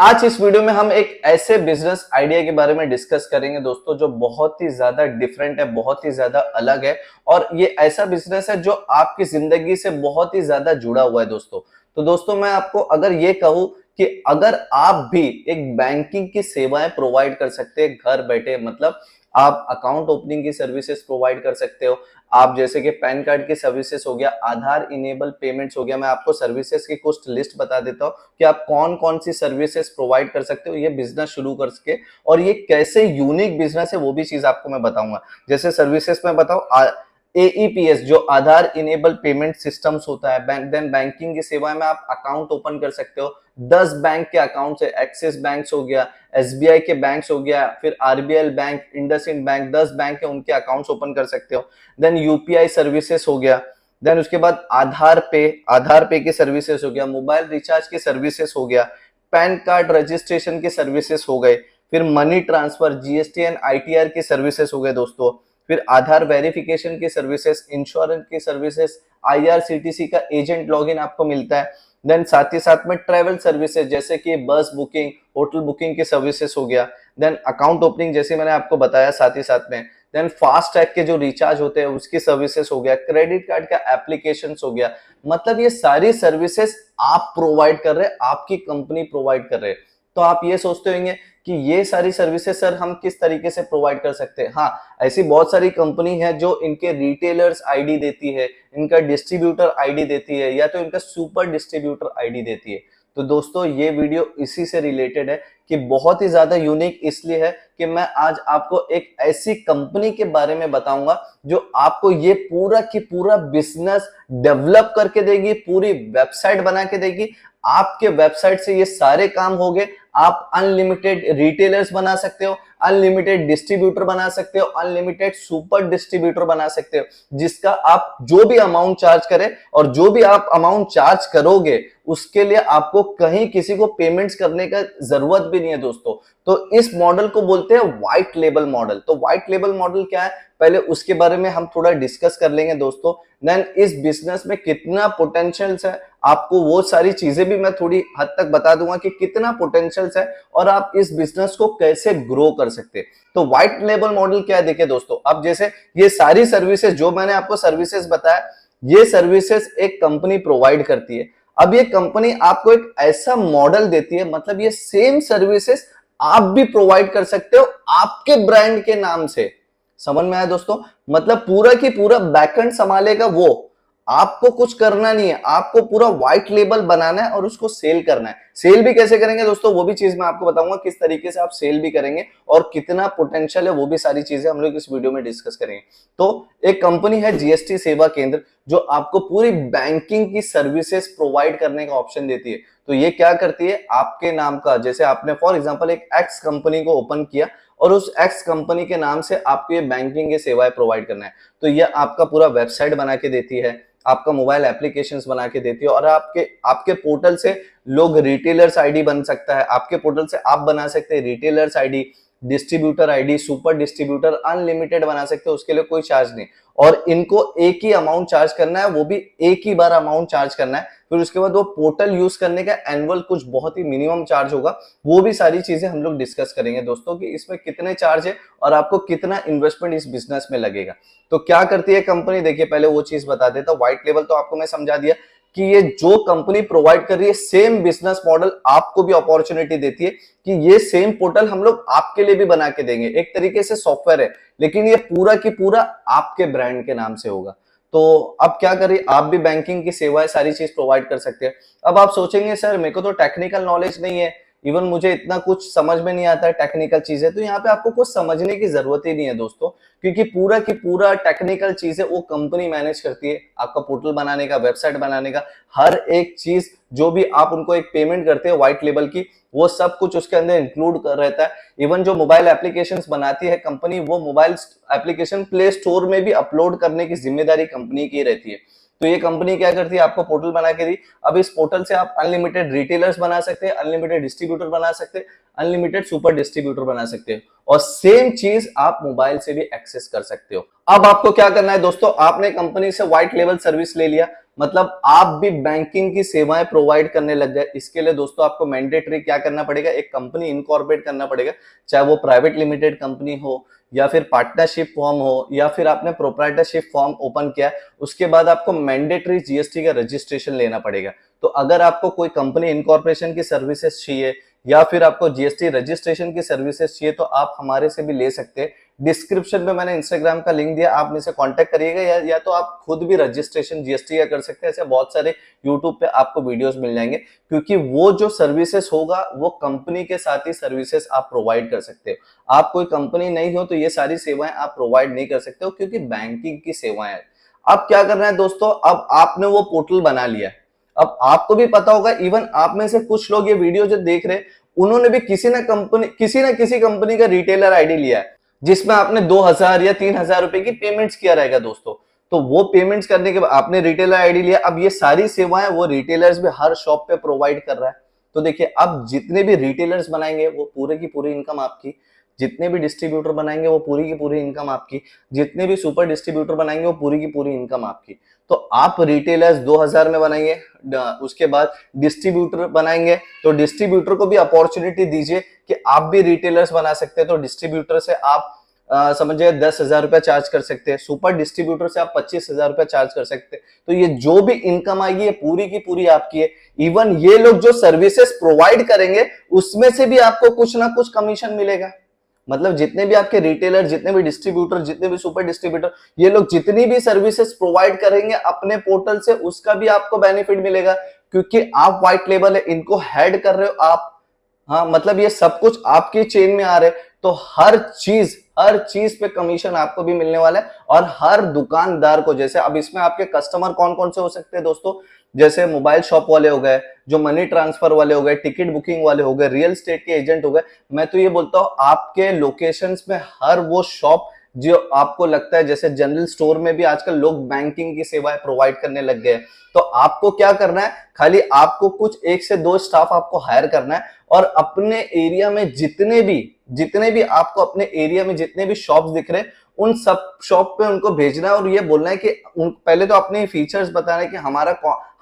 आज इस वीडियो में हम एक ऐसे बिजनेस आइडिया के बारे में डिस्कस करेंगे दोस्तों जो बहुत ही ज्यादा डिफरेंट है, बहुत ही ज्यादा अलग है और ये ऐसा बिजनेस है जो आपकी जिंदगी से बहुत ही ज्यादा जुड़ा हुआ है दोस्तों। तो दोस्तों मैं आपको अगर ये कहूं कि अगर आप भी एक बैंकिंग की सेवाएं प्रोवाइड कर सकते हैं घर बैठे, मतलब आप अकाउंट ओपनिंग की सर्विसेज प्रोवाइड कर सकते हो, आप जैसे कि पैन कार्ड की सर्विसेज हो गया, आधार इनेबल पेमेंट्स हो गया। मैं आपको सर्विसेज की कुछ लिस्ट बता देता हूँ कि आप कौन कौन सी सर्विसेज प्रोवाइड कर सकते हो ये बिजनेस शुरू कर सके, और ये कैसे यूनिक बिजनेस है वो भी चीज आपको मैं बताऊंगा। जैसे सर्विसेज में बताऊं, एईपीएस जो आधार इनेबल पेमेंट सिस्टम्स होता है, बैंकिंग की सेवाएं में आप अकाउंट ओपन कर सकते हो। 10 बैंक के अकाउंट है, एक्सिस बैंक हो गया, एसबीआई के बैंक्स हो गया, फिर RBL bank, IndusInd bank, 10 bank है उनके अकाउंट्स ओपन कर सकते हो। देन यूपीआई सर्विसेज हो गया, देन उसके बाद आधार पे की सर्विसेज हो गया, मोबाइल रिचार्ज की सर्विसेज हो गया, पैन कार्ड रजिस्ट्रेशन की सर्विसेज हो गए, फिर money transfer, GST and ITR की सर्विसेज हो गए दोस्तों, फिर आधार वेरिफिकेशन की सर्विसेज, इंश्योरेंस की सर्विसेज, आईआरसीटीसी का एजेंट लॉगिन आपको मिलता है। देन साथ ही साथ में ट्रेवल सर्विसेज जैसे कि बस बुकिंग, होटल बुकिंग की सर्विसेज हो गया। देन अकाउंट ओपनिंग जैसे मैंने आपको बताया साथ ही साथ में। देन फास्ट टैग के जो रिचार्ज होते हैं उसकी सर्विसेज हो गया, क्रेडिट कार्ड का एप्लीकेशन हो गया। मतलब ये सारी सर्विसेज आप प्रोवाइड कर रहे हैं, आपकी कंपनी प्रोवाइड कर रहे हैं। तो आप ये सोचते होंगे कि ये सारी सर्विसेज सर हम किस तरीके से प्रोवाइड कर सकते हैं। हाँ, ऐसी बहुत सारी कंपनी है जो इनके रिटेलर्स आईडी देती है, इनका डिस्ट्रीब्यूटर आईडी देती है, या तो इनका सुपर डिस्ट्रीब्यूटर आईडी देती है। तो दोस्तों ये वीडियो इसी से रिलेटेड है कि बहुत ही ज्यादा यूनिक इसलिए है कि मैं आज आपको एक ऐसी कंपनी के बारे में बताऊंगा जो आपको ये पूरा की पूरा बिजनेस डेवलप करके देगी, पूरी वेबसाइट बना के देगी। आपके वेबसाइट से ये सारे काम होंगे। आप अनलिमिटेड रिटेलर्स बना सकते हो, अनलिमिटेड डिस्ट्रीब्यूटर बना सकते हो, अनलिमिटेड सुपर डिस्ट्रीब्यूटर बना सकते हो, जिसका आप जो भी अमाउंट चार्ज करें और जो भी आप अमाउंट चार्ज करोगे उसके लिए आपको कहीं किसी को पेमेंट्स करने का जरूरत भी नहीं है दोस्तों। तो इस मॉडल को बोलते हैं व्हाइट लेबल मॉडल। तो व्हाइट लेबल मॉडल क्या है, पहले उसके बारे में हम थोड़ा डिस्कस कर लेंगे दोस्तों। देन इस बिजनेस में कितना पोटेंशियल है, आपको वो सारी चीजें भी मैं थोड़ी हद तक बता दूंगा कि कितना पोटेंशियल है और आप इस बिजनेस को कैसे ग्रो कर सकते हैं। तो व्हाइट लेबल मॉडल क्या है, देखिए दोस्तों, अब जैसे ये सारी सर्विसेज जो मैंने आपको सर्विसेज बताया, ये सर्विसेज एक कंपनी प्रोवाइड करती है। अब ये कंपनी आपको एक ऐसा मॉडल देती है, मतलब ये सेम सर्विसेज आप भी प्रोवाइड कर सकते हो आपके ब्रांड के नाम से। समझ में आया दोस्तों? मतलब पूरा की पूरा बैकएंड संभालेगा वो, आपको कुछ करना नहीं है, आपको पूरा व्हाइट लेबल बनाना है और उसको सेल करना है। सेल भी कैसे करेंगे दोस्तों वो भी चीज मैं आपको बताऊंगा, किस तरीके से आप सेल भी करेंगे और कितना पोटेंशियल है वो भी सारी चीजें हम लोग इस वीडियो में डिस्कस करेंगे। तो एक कंपनी है जीएसटी सेवा केंद्र जो आपको पूरी बैंकिंग की सर्विसेज प्रोवाइड करने का ऑप्शन देती है। तो ये क्या करती है, आपके नाम का, जैसे आपने फॉर एग्जांपल एक एक्स कंपनी को ओपन किया और उस एक्स कंपनी के नाम से आपको ये बैंकिंग की सेवाएं प्रोवाइड करना है, तो ये आपका पूरा वेबसाइट बना के देती है, आपका मोबाइल एप्लीकेशंस बना के देती है, और आपके आपके पोर्टल से लोग रिटेलर्स आईडी बन सकता है, आपके पोर्टल से आप बना सकते हैं retailers ID, distributor ID, super distributor unlimited बना सकते हो, उसके लिए कोई चार्ज नहीं। और इनको एक ही अमाउंट चार्ज करना है, वो भी एक ही बार अमाउंट चार्ज करना है। फिर उसके बाद वो पोर्टल यूज करने का एनुअल कुछ बहुत ही मिनिमम चार्ज होगा। वो भी सारी चीजें हम लोग डिस्कस करेंगे दोस्तों कि इसमें कितने चार्ज है और आपको कितना इन्वेस्टमेंट इस बिजनेस में लगेगा। तो क्या करती है कंपनी, देखिए पहले वो चीज बता देता हूं। व्हाइट लेवल तो आपको मैं समझा दिया कि ये जो कंपनी प्रोवाइड कर रही है सेम बिजनेस मॉडल आपको भी अपॉर्चुनिटी देती है कि ये सेम पोर्टल हम लोग आपके लिए भी बना के देंगे। एक तरीके से सॉफ्टवेयर है लेकिन ये पूरा की पूरा आपके ब्रांड के नाम से होगा। तो अब क्या करें, आप भी बैंकिंग की सेवाएं सारी चीज प्रोवाइड कर सकते हैं। अब आप सोचेंगे सर मेरे को तो टेक्निकल नॉलेज नहीं है, इवन मुझे इतना कुछ समझ में नहीं आता है टेक्निकल चीजें। तो यहाँ पे आपको कुछ समझने की जरूरत ही नहीं है दोस्तों, क्योंकि पूरा की पूरा टेक्निकल चीजें वो कंपनी मैनेज करती है। आपका पोर्टल बनाने का, वेबसाइट बनाने का, हर एक चीज जो भी आप उनको एक पेमेंट करते हैं व्हाइट लेबल की, वो सब कुछ उसके अंदर इंक्लूड कर रहता है। इवन जो मोबाइल एप्लीकेशंस बनाती है कंपनी, वो मोबाइल एप्लीकेशन प्ले स्टोर में भी अपलोड करने की जिम्मेदारी कंपनी की रहती है। तो ये कंपनी क्या करती है, आपको पोर्टल बना के दी। अब इस पोर्टल से आप अनलिमिटेड रिटेलर्स बना सकते हैं, अनलिमिटेड डिस्ट्रीब्यूटर बना सकते हैं, अनलिमिटेड सुपर डिस्ट्रीब्यूटर बना सकते हैं, और सेम चीज आप मोबाइल से भी एक्सेस कर सकते हो। अब आपको क्या करना है दोस्तों, आपने कंपनी से व्हाइट लेवल सर्विस ले लिया, मतलब आप भी बैंकिंग की सेवाएं प्रोवाइड करने लग गए। इसके लिए दोस्तों आपको मैंडेटरी क्या करना पड़ेगा, एक कंपनी इनकॉर्पोरेट करना पड़ेगा, चाहे वो प्राइवेट लिमिटेड कंपनी हो या फिर पार्टनरशिप फॉर्म हो या फिर आपने प्रोप्राइटरशिप फॉर्म ओपन किया, उसके बाद आपको मैंडेटरी जीएसटी का रजिस्ट्रेशन लेना पड़ेगा। तो अगर आपको कोई कंपनी इनकॉर्पोरेशन की सर्विसेज चाहिए या फिर आपको जीएसटी रजिस्ट्रेशन की सर्विसेज चाहिए तो आप हमारे से भी ले सकते हैं। डिस्क्रिप्शन में मैंने इंस्टाग्राम का लिंक दिया, आप मुझसे कांटेक्ट करिएगा या तो आप खुद भी रजिस्ट्रेशन जीएसटी का कर सकते हैं। ऐसे बहुत सारे यूट्यूब पे आपको वीडियोस मिल जाएंगे, क्योंकि वो जो सर्विसेज होगा वो कंपनी के साथ ही सर्विसेज आप प्रोवाइड कर सकते हो। आप कोई कंपनी नहीं हो तो ये सारी सेवाएं आप प्रोवाइड नहीं कर सकते हो, क्योंकि बैंकिंग की सेवाएं। अब क्या करना है दोस्तों, अब आपने वो पोर्टल बना लिया। अब आपको भी पता होगा, इवन आप में से कुछ लोग ये वीडियो जो देख रहे हैं उन्होंने भी किसी ना किसी कंपनी का रिटेलर आईडी लिया है, जिसमें आपने 2000 या 3000 रुपए की पेमेंट्स किया रहेगा दोस्तों। तो वो पेमेंट्स करने के बाद आपने रिटेलर आईडी लिया, अब ये सारी सेवाएं वो रिटेलर्स भी हर शॉप पे प्रोवाइड कर रहा है। तो देखिए, अब जितने भी रिटेलर्स बनाएंगे वो पूरे की पूरी इनकम आपकी, जितने भी डिस्ट्रीब्यूटर बनाएंगे वो पूरी की पूरी इनकम आपकी, जितने भी सुपर डिस्ट्रीब्यूटर बनाएंगे वो पूरी की पूरी इनकम आपकी। तो आप रिटेलर्स 2000 में बनाएंगे, उसके बाद डिस्ट्रीब्यूटर बनाएंगे तो डिस्ट्रीब्यूटर को भी अपॉर्चुनिटी दीजिए कि आप भी रिटेलर्स बना सकते हैं। तो डिस्ट्रीब्यूटर से आप समझिए 10,000 रुपया चार्ज कर सकते हैं, सुपर डिस्ट्रीब्यूटर से आप 25,000 रुपया चार्ज कर सकते हैं। तो ये जो भी इनकम आएगी ये पूरी की पूरी आपकी है। इवन ये लोग जो सर्विसेज प्रोवाइड करेंगे उसमें से भी आपको कुछ ना कुछ कमीशन मिलेगा। मतलब जितने भी आपके रिटेलर, जितने भी डिस्ट्रीब्यूटर, जितने भी सुपर डिस्ट्रीब्यूटर, ये लोग जितनी भी सर्विसेज प्रोवाइड करेंगे अपने पोर्टल से, उसका भी आपको बेनिफिट मिलेगा, क्योंकि आप व्हाइट लेबल है, इनको हेड कर रहे हो आप। हाँ, मतलब ये सब कुछ आपकी चेन में आ रहे, तो हर चीज पे कमीशन आपको भी मिलने वाला है। और हर दुकानदार को, जैसे अब इसमें आपके कस्टमर कौन कौन से हो सकते हैं दोस्तों, जैसे मोबाइल शॉप वाले हो गए, जो मनी ट्रांसफर वाले हो गए, टिकट बुकिंग वाले हो गए, रियल एस्टेट के एजेंट हो गए। मैं तो ये बोलता हूँ आपके लोकेशंस में हर वो शॉप जो आपको लगता है, जैसे जनरल स्टोर में भी आजकल लोग बैंकिंग की सेवाएं प्रोवाइड करने लग गए, तो आपको क्या करना है, खाली आपको कुछ 1 से 2 स्टाफ आपको हायर करना है और अपने एरिया में जितने भी आपको अपने एरिया में जितने भी शॉप्स दिख रहे हैं उन सब शॉप पे उनको भेजना है और ये बोलना है कि पहले तो अपने फीचर्स बताना है कि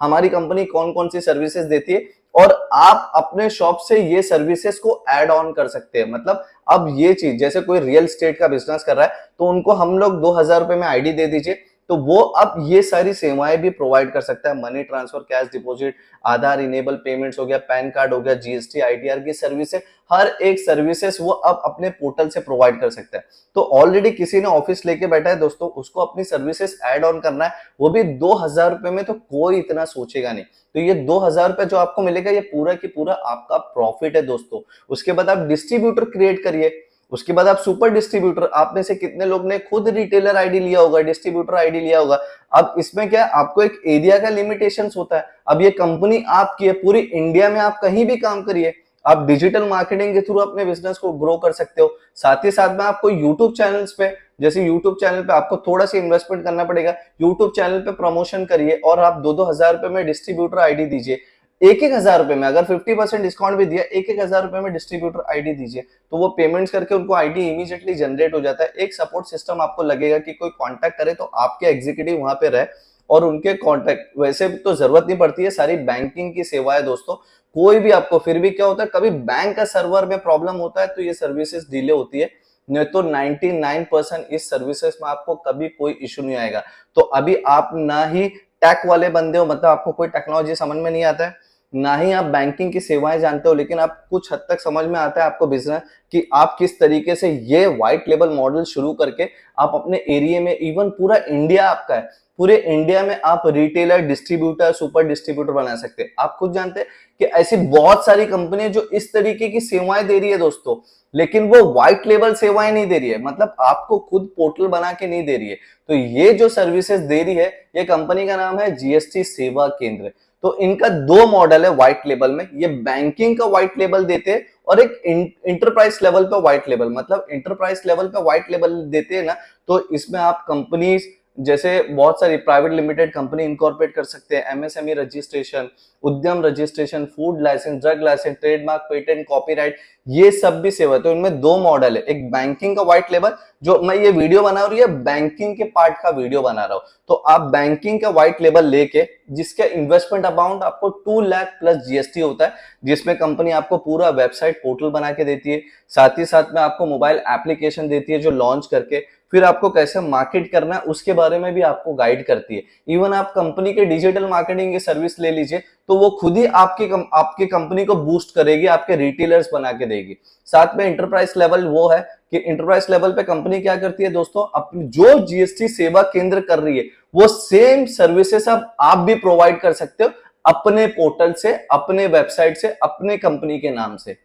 हमारी कंपनी कौन कौन सी सर्विसेज देती है और आप अपने शॉप से ये सर्विसेज को ऐड ऑन कर सकते हैं। मतलब अब ये चीज, जैसे कोई रियल एस्टेट का बिजनेस कर रहा है तो उनको हम लोग 2000 रुपए में आईडी दे दीजिए, तो वो अब ये सारी सेवाएं भी प्रोवाइड कर सकता है। मनी ट्रांसफर, कैश डिपॉजिट, आधार इनेबल पेमेंट्स हो गया, पैन कार्ड हो गया, जीएसटी, आईटीआर की सर्विसेज, हर एक सर्विसेज वो अब अपने पोर्टल से प्रोवाइड कर सकता है। तो ऑलरेडी किसी ने ऑफिस लेके बैठा है दोस्तों, उसको अपनी सर्विसेज ऐड ऑन करना है, वो भी 2000 रुपए में, तो कोई इतना सोचेगा नहीं। तो ये 2000 रुपए जो आपको मिलेगा ये पूरा की पूरा आपका प्रॉफिट है दोस्तों। उसके बाद आप डिस्ट्रीब्यूटर क्रिएट करिए, उसके बाद आप सुपर डिस्ट्रीब्यूटर, आप में से कितने लोग ने खुद रिटेलर आईडी लिया होगा, डिस्ट्रीब्यूटर आईडी लिया होगा। अब इसमें क्या है, आपको एक एरिया का लिमिटेशंस होता है। अब ये कंपनी आपकी है, पूरी इंडिया में आप कहीं भी काम करिए, आप डिजिटल मार्केटिंग के थ्रू अपने बिजनेस को ग्रो कर सकते हो। साथ ही साथ में आपको यूट्यूब चैनल्स पे, जैसे यूट्यूब चैनल पे आपको थोड़ा सा इन्वेस्टमेंट करना पड़ेगा, यूट्यूब चैनल पे प्रमोशन करिए और आप 2-2 हजार रुपए में डिस्ट्रीब्यूटर आईडी दीजिए। 1-1 हजार रुपए में, अगर 50% डिस्काउंट भी दिया, 1-1 हजार रुपए में डिस्ट्रीब्यूटर आईडी दीजिए, तो वो पेमेंट्स करके उनको आईडी इमीडिएटली जनरेट हो जाता है। एक सपोर्ट सिस्टम आपको लगेगा कि कोई कांटेक्ट करे तो आपके एग्जीक्यूटिव वहां पे रहे और उनके कांटेक्ट, वैसे तो जरूरत नहीं पड़ती है, सारी बैंकिंग की सेवाएं दोस्तों। कोई भी आपको, फिर भी क्या होता है, कभी बैंक का सर्वर में प्रॉब्लम होता है तो ये सर्विसेज डिले होती है, नहीं तो 99% इस सर्विसेज में आपको कभी कोई इशू नहीं आएगा। तो अभी आप ना ही टेक वाले बंदे हो, मतलब आपको कोई टेक्नोलॉजी समझ में नहीं आता है, ना ही आप बैंकिंग की सेवाएं जानते हो, लेकिन आप कुछ हद तक समझ में आता है आपको बिजनेस कि आप किस तरीके से ये व्हाइट लेबल मॉडल शुरू करके आप अपने एरिया में, इवन पूरा इंडिया आपका है, पूरे इंडिया में आप रिटेलर, डिस्ट्रीब्यूटर, सुपर डिस्ट्रीब्यूटर बना सकते हैं। आप खुद जानते हैं कि ऐसी बहुत सारी कंपनियां जो इस तरीके की सेवाएं दे रही है दोस्तों, लेकिन वो व्हाइट लेबल सेवाएं नहीं दे रही है, मतलब आपको खुद पोर्टल बना के नहीं दे रही है। तो ये जो सर्विसेज दे रही है, ये कंपनी का नाम है जीएसटी सेवा केंद्र। तो इनका 2 मॉडल है व्हाइट लेबल में, ये बैंकिंग का व्हाइट लेबल देते हैं और एक इंटरप्राइज लेवल पे व्हाइट लेबल, मतलब इंटरप्राइज लेवल पे व्हाइट लेबल देते हैं ना, तो इसमें आप कंपनीज जैसे बहुत सारी प्राइवेट लिमिटेड कंपनी इनकॉर्पोरेट कर सकते हैं, MSME registration, Udyam registration, food licence, drug licence, trademark, patent, copyright, ये सब भी सेवा है। तो इनमें दो मॉडल है, एक बैंकिंग का व्हाइट लेबल, जो मैं ये वीडियो बना रहा हूँ, ये बैंकिंग के पार्ट का वीडियो बना रहा हूँ। तो आप बैंकिंग का व्हाइट लेबल लेके, जिसका इन्वेस्टमेंट अमाउंट आपको 2 लाख प्लस जीएसटी होता है, जिसमें कंपनी आपको पूरा वेबसाइट पोर्टल बना के देती है, साथ ही साथ में आपको मोबाइल एप्लीकेशन देती है जो लॉन्च करके फिर आपको कैसे मार्केट करना है उसके बारे में भी आपको गाइड करती है। इवन आप कंपनी के डिजिटल मार्केटिंग की सर्विस ले लीजिए तो वो खुद ही आपकी कंपनी को बूस्ट करेगी, आपके रिटेलर्स बना के देगी। साथ में इंटरप्राइज लेवल वो है कि इंटरप्राइज लेवल पे कंपनी क्या करती है दोस्तों, अपनी जो जीएसटी सेवा केंद्र कर रही है वो सेम सर्विसेज अब आप भी प्रोवाइड कर सकते हो अपने पोर्टल से, अपने वेबसाइट से, अपने कंपनी के नाम से।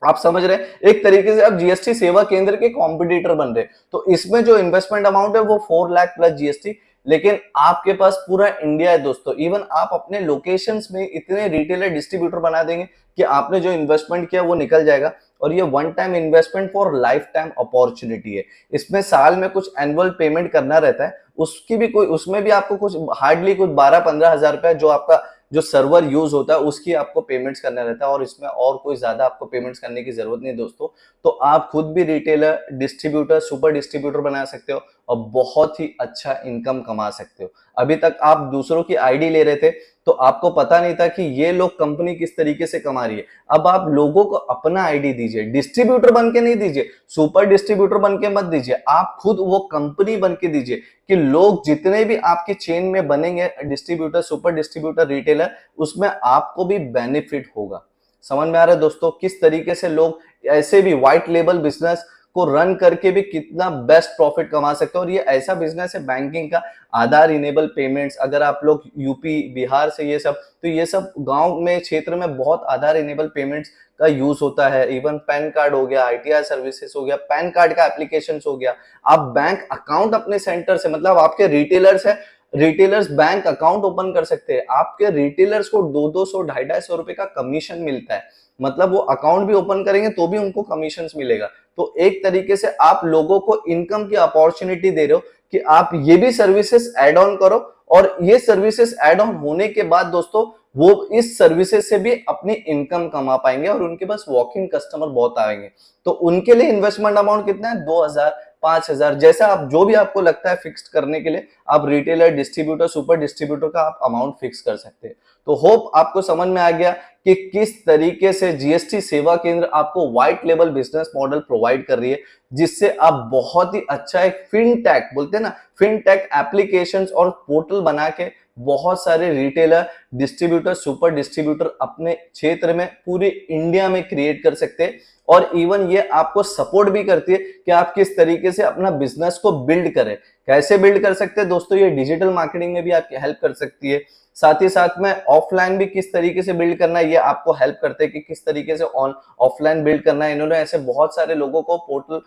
आप समझ रहे हैं, एक तरीके से आप जीएसटी सेवा केंद्र के कॉम्पिटिटर बन रहे। तो इसमें जो इन्वेस्टमेंट अमाउंट है वो 4 लाख प्लस जीएसटी, लेकिन आपके पास पूरा इंडिया है दोस्तों। इवन आप अपने लोकेशंस में इतने रिटेलर डिस्ट्रीब्यूटर बना देंगे कि आपने जो इन्वेस्टमेंट किया वो निकल जाएगा। और ये one time investment for life time opportunity है। इसमें साल में कुछ एनुअल पेमेंट करना रहता है, उसकी भी कोई, उसमें भी आपको कुछ हार्डली कुछ 12-15 हजार रुपए जो आपका जो सर्वर यूज होता है उसकी आपको पेमेंट्स करना रहता है, और इसमें और कोई ज्यादा आपको पेमेंट्स करने की जरूरत नहीं दोस्तों। तो आप खुद भी रिटेलर, डिस्ट्रीब्यूटर, सुपर डिस्ट्रीब्यूटर बना सकते हो और बहुत ही अच्छा इनकम कमा सकते हो। अभी तक आप दूसरों की आईडी ले रहे थे तो आपको पता नहीं था कि ये लोग कंपनी किस तरीके से कमा रही है। अब आप लोगों को अपना आईडी दीजिए, डिस्ट्रीब्यूटर बन के नहीं दीजिए, सुपर डिस्ट्रीब्यूटर बन के मत दीजिए, आप खुद वो कंपनी बन के दीजिए कि लोग जितने भी आपके चेन में बनेंगे, डिस्ट्रीब्यूटर, सुपर डिस्ट्रीब्यूटर, रिटेलर, उसमें आपको भी बेनिफिट होगा। समझ में आ रहा है दोस्तों किस तरीके से लोग ऐसे भी व्हाइट लेबल बिजनेस को रन करके भी कितना बेस्ट प्रॉफिट कमा सकते हो। और ये ऐसा बिजनेस है बैंकिंग का, आधार इनेबल पेमेंट्स, अगर आप लोग यूपी, बिहार से ये सब, तो ये सब गांव में, क्षेत्र में बहुत आधार इनेबल पेमेंट्स का यूज होता है। इवन पैन कार्ड हो गया, आईटीआर सर्विसेज हो गया, पैन कार्ड का एप्लीकेशन हो गया, आप बैंक अकाउंट अपने सेंटर से, मतलब आपके रिटेलर्स है, रिटेलर्स बैंक अकाउंट ओपन कर सकते हैं। आपके रिटेलर्स को 200-200, 250 रुपए का कमीशन मिलता है, मतलब वो अकाउंट भी ओपन करेंगे तो भी उनको कमीशन मिलेगा। तो एक तरीके से आप लोगों को इनकम की अपॉर्चुनिटी दे रहे हो कि आप ये भी सर्विसेज ऐड ऑन करो, और ये सर्विसेज ऐड ऑन होने के बाद दोस्तों वो इस सर्विसेज से भी अपनी इनकम कमा पाएंगे और उनके पास वॉक इन कस्टमर बहुत आएंगे। तो उनके लिए इन्वेस्टमेंट अमाउंट कितना है, 2000, 5000, जैसा आप, जो भी आपको लगता है फिक्स करने के लिए, आप रिटेलर, डिस्ट्रीब्यूटर, सुपर डिस्ट्रीब्यूटर का आप अमाउंट फिक्स कर सकते हैं। तो होप आपको समझ में आ गया कि किस तरीके से जीएसटी सेवा केंद्र आपको white label business model provide कर रही है, जिससे आप बहुत ही अच्छा एक फिनटेक, बोलते हैं ना, फिनटेक एप्लीकेशंस और पोर्टल बना के बहुत सारे रिटेलर, डिस्ट्रीब्यूटर, सुपर डिस्ट्रीब्यूटर अपने क्षेत्र में, पूरे इंडिया में क्रिएट कर सकते हैं। और इवन ये आपको सपोर्ट भी करती है कि आप किस तरीके से अपना बिजनेस को बिल्ड करें। कैसे बिल्ड कर सकते हैं दोस्तों, ये डिजिटल मार्केटिंग में भी आपकी हेल्प कर सकती है। साथ ही साथ में ऑफलाइन भी किस तरीके से बिल्ड करना है ये आपको हेल्प करते हैं कि किस तरीके से ऑफलाइन बिल्ड करना है। इन्होंने ऐसे बहुत सारे लोगों को पोर्टल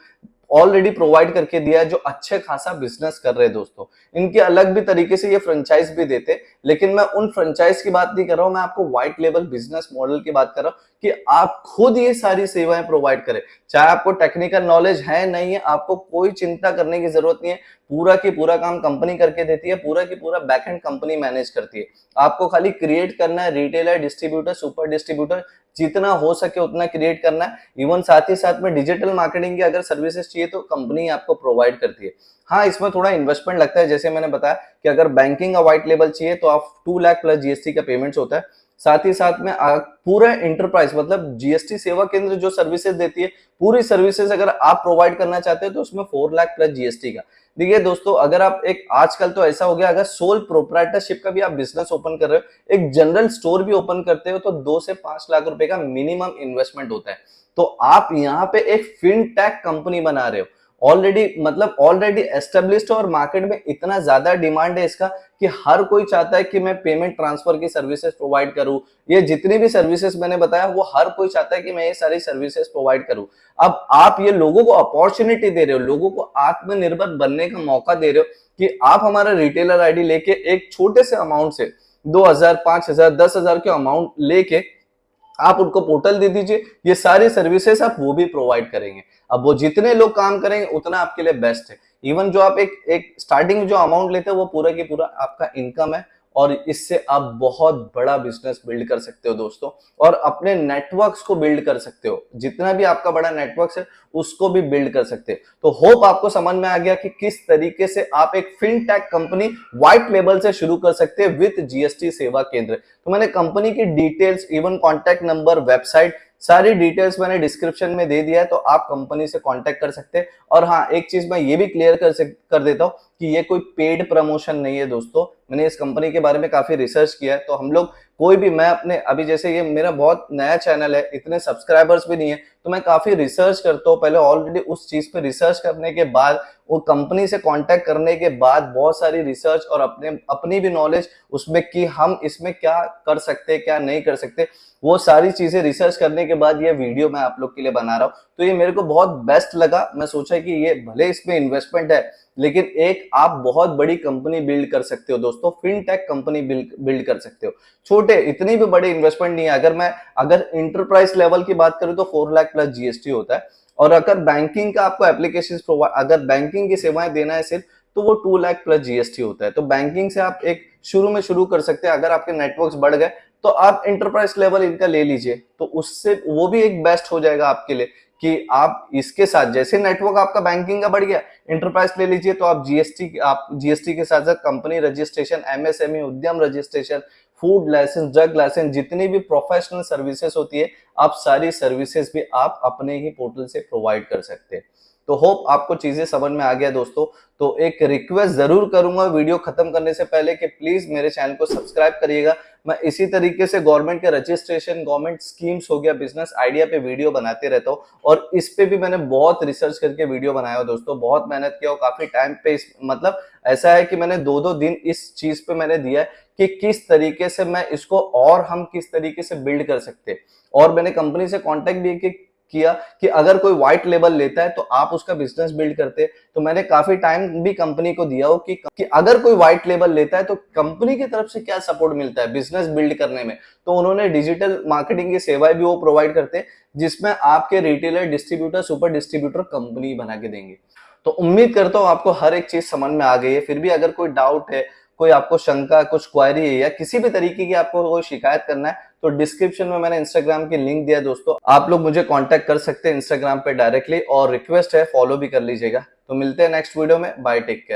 ऑलरेडी प्रोवाइड करके दिया है जो अच्छे खासा बिजनेस कर रहे हैं दोस्तों। इनके अलग भी तरीके से ये फ्रेंचाइज भी देते, लेकिन मैं उन फ्रेंचाइज की बात नहीं कर रहा हूं, मैं आपको व्हाइट लेबल बिजनेस मॉडल की बात कर रहा हूं कि आप खुद ये सारी सेवाएं प्रोवाइड करें। चाहे आपको टेक्निकल नॉलेज है नहीं है, आपको कोई चिंता करने की जरूरत नहीं है, पूरा की पूरा काम कंपनी करके देती है, पूरा की पूरा बैकएंड कंपनी मैनेज करती है। आपको खाली क्रिएट करना है, रिटेलर, डिस्ट्रीब्यूटर, सुपर डिस्ट्रीब्यूटर जितना हो सके उतना क्रिएट करना है। इवन साथ ही साथ में डिजिटल मार्केटिंग की अगर सर्विसेज चाहिए तो कंपनी आपको प्रोवाइड करती है। हाँ, इसमें थोड़ा इन्वेस्टमेंट लगता है, जैसे मैंने बताया कि अगर बैंकिंग का व्हाइट लेबल चाहिए तो आप 2 लाख प्लस जीएसटी का पेमेंट्स होता है। साथ ही साथ में पूरा इंटरप्राइज, मतलब जीएसटी सेवा केंद्र जो सर्विसेज देती है, पूरी सर्विसेज अगर आप प्रोवाइड करना चाहते हो तो उसमें 4 लाख प्लस जीएसटी का। देखिए दोस्तों, अगर आप एक, आजकल तो ऐसा हो गया, अगर सोल प्रोप्राइटरशिप का भी आप बिजनेस ओपन कर रहे हो, एक जनरल स्टोर भी ओपन करते हो, तो 2 से 5 लाख रुपए का मिनिमम इन्वेस्टमेंट होता है। तो आप यहाँ पे एक फिनटेक कंपनी बना रहे हो, ऑलरेडी, मतलब ऑलरेडी एस्टेब्लिश्ड, और मार्केट में इतना ज्यादा डिमांड है इसका कि हर कोई चाहता है कि मैं पेमेंट ट्रांसफर की सर्विसेज प्रोवाइड करूं। ये जितनी भी सर्विसेज मैंने बताया वो हर कोई चाहता है कि मैं ये सारी सर्विसेज प्रोवाइड करूं। अब आप ये लोगों को अपॉर्चुनिटी दे रहे हो, लोगों को आत्मनिर्भर बनने का मौका दे रहे हो कि आप हमारा रिटेलर आईडी लेके एक छोटे से अमाउंट से 2000, 5000, 10,000 के अमाउंट लेके आप उनको पोर्टल दे दीजिए, ये सारी सर्विसेज आप वो भी प्रोवाइड करेंगे। अब वो जितने लोग काम करेंगे उतना आपके लिए बेस्ट है। इवन जो आप एक एक स्टार्टिंग में जो अमाउंट लेते हो वो पूरा की पूरा आपका इनकम है, और इससे आप बहुत बड़ा बिजनेस बिल्ड कर सकते हो दोस्तों, और अपने नेटवर्क्स को बिल्ड कर सकते हो। जितना भी आपका बड़ा नेटवर्क है उसको भी बिल्ड कर सकते हो। तो होप आपको समझ में आ गया कि किस तरीके से आप एक फिनटेक कंपनी व्हाइट लेबल से शुरू कर सकते हैं विद जीएसटी सेवा केंद्र। तो मैंने कंपनी की details, even contact number, website, सारी डिटेल्स मैंने डिस्क्रिप्शन में दे दिया है, तो आप कंपनी से कांटेक्ट कर सकते हैं। और हाँ, एक चीज मैं ये भी क्लियर कर देता हूँ कि ये कोई पेड प्रमोशन नहीं है दोस्तों। मैंने इस कंपनी के बारे में काफी रिसर्च किया है, तो हम लोग कोई भी, मैं अपने अभी जैसे ये मेरा बहुत नया चैनल है, इतने सब्सक्राइबर्स भी नहीं है, तो मैं काफी रिसर्च करता हूँ पहले ऑलरेडी। उस चीज पे रिसर्च करने के बाद, वो कंपनी से कांटेक्ट करने के बाद, बहुत सारी रिसर्च और अपनी भी नॉलेज उसमें कि हम इसमें क्या कर सकते हैं, क्या नहीं कर सकते, वो सारी चीजें रिसर्च करने के बाद ये वीडियो मैं आप लोग के लिए बना रहा हूँ। तो ये मेरे को बहुत बेस्ट लगा। मैं सोचा कि ये भले इसमें इन्वेस्टमेंट है, लेकिन एक आप बहुत बड़ी कंपनी बिल्ड कर सकते हो दोस्तों, फिनटेक कंपनी बिल्ड कर सकते हो। छोटे, इतनी भी बड़ी इन्वेस्टमेंट नहीं है। अगर इंटरप्राइज लेवल की बात करूं तो 4 लाख प्लस जीएसटी होता है, और अगर बैंकिंग का आपको एप्लीकेशन प्रोवाइड, अगर बैंकिंग की सेवाएं देना है सिर्फ, तो वो 2 लाख प्लस जीएसटी होता है। तो बैंकिंग से आप एक शुरू कर सकते हैं। अगर आपके नेटवर्क्स बढ़ गए तो आप इंटरप्राइज लेवल इनका ले लीजिए, तो उससे वो भी एक बेस्ट हो जाएगा आपके लिए कि आप इसके साथ, जैसे नेटवर्क आपका बैंकिंग का बढ़ गया, इंटरप्राइज ले लीजिए, तो आप जीएसटी के साथ साथ company registration, MSME, Udyam registration, food licence, drug licence, जितनी भी प्रोफेशनल सर्विसेज होती है, आप सारी सर्विसेज भी आप अपने ही पोर्टल से प्रोवाइड कर सकते हैं। तो होप आपको चीजें समझ में आ गया दोस्तों। तो एक रिक्वेस्ट जरूर करूंगा वीडियो खत्म करने से पहले कि प्लीज मेरे चैनल को सब्सक्राइब करिएगा। मैं इसी तरीके से गवर्नमेंट के रजिस्ट्रेशन, गवर्नमेंट स्कीम्स हो गया, बिजनेस आइडिया पे वीडियो बनाते रहता हूँ, और इस पे भी मैंने बहुत रिसर्च करके वीडियो बनाया हो दोस्तों, बहुत मेहनत किया और काफी टाइम पे मतलब ऐसा है कि मैंने 2-2 दिन इस चीज पे मैंने दिया है कि किस तरीके से मैं इसको, और हम किस तरीके से बिल्ड कर सकते हैं। और मैंने कंपनी से कांटेक्ट भी किया कि अगर कोई व्हाइट लेबल लेता है तो आप उसका बिजनेस बिल्ड करते हैं। तो मैंने काफी टाइम भी कंपनी को दिया हो कि अगर कोई व्हाइट लेबल लेता है तो कंपनी की तरफ से क्या सपोर्ट मिलता है बिजनेस बिल्ड करने में। तो उन्होंने डिजिटल मार्केटिंग की सेवाएं भी वो प्रोवाइड करते हैं, जिसमें आपके retailer, distributor, super distributor company बना के देंगे। तो उम्मीद करता हूँ आपको हर एक चीज समझ में आ गई है। फिर भी अगर कोई डाउट है, कोई आपको शंका, कुछ क्वेरी है, या किसी भी तरीके की आपको कोई शिकायत करना है, तो डिस्क्रिप्शन में मैंने इंस्टाग्राम की लिंक दिया है दोस्तों, आप लोग मुझे कांटेक्ट कर सकते हैं इंस्टाग्राम पे डायरेक्टली, और रिक्वेस्ट है फॉलो भी कर लीजिएगा। तो मिलते हैं नेक्स्ट वीडियो में। Bye, take care.